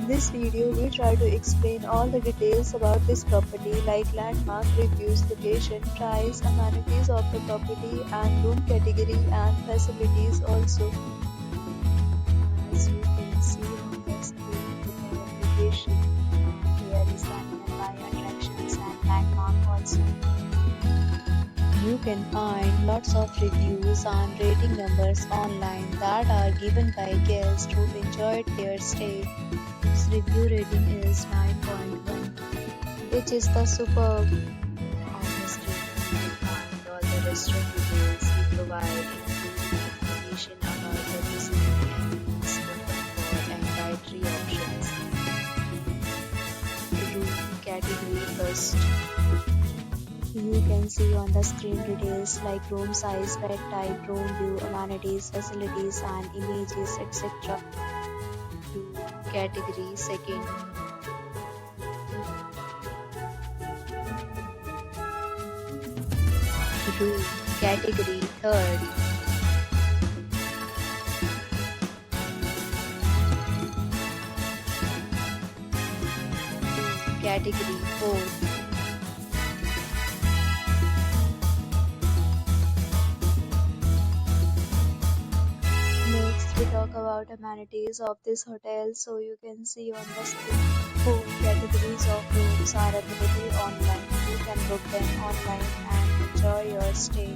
In this video, we try to explain all the details about this property like landmark, reviews, location, price, amenities of the property and room category and facilities also. As you can see on the screen, the location and here is the nearby attractions and landmark also. You can find lots of reviews and rating numbers online that are given by guests who enjoyed their stay. Its review rating is 9.1, which is the superb. Honestly, you can find all the restaurant details we provide, including information about the visiting areas, comfort and dietary options. Room category first. You can see on the screen details like room size, bed type, room view, amenities, facilities and images, etc. Room category second. Room category third. Room category fourth. Next, we talk about amenities of this hotel. So you can see on the screen, 4 categories of rooms are available online. You can book them online and enjoy your stay.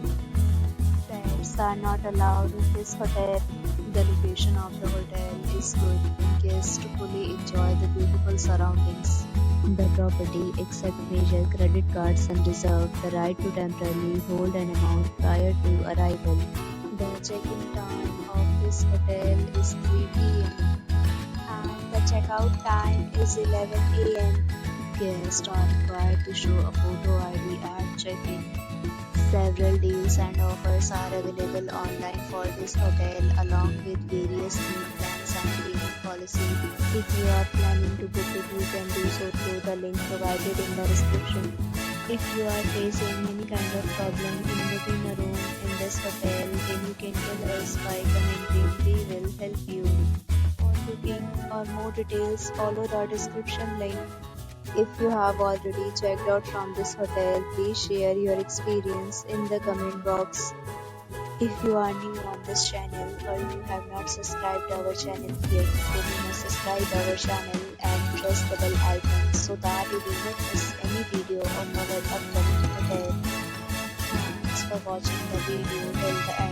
Pets are not allowed in this hotel. The location of the hotel is good in case to fully enjoy the beautiful surroundings. The property accepts major credit cards and reserves the right to temporarily hold an amount prior to arrival. The check-in time of this hotel is 3 p.m. and the checkout time is 11 a.m. Guests are required to show a photo ID at check-in. Several deals and offers are available online for this hotel along with various meal plans and payment policy. If you are planning to book it, you can do so through the link provided in the description. If you are facing any kind of problem in booking a room in this hotel, then you can tell us by commenting. We will help you. For booking or more details, follow the description link. If you have already checked out from this hotel, please share your experience in the comment box. If you are new on this channel or you have not subscribed our channel yet, then you must subscribe our channel and press the bell icon so that you will not miss any video on our upcoming hotel. Thanks for watching the video till the end.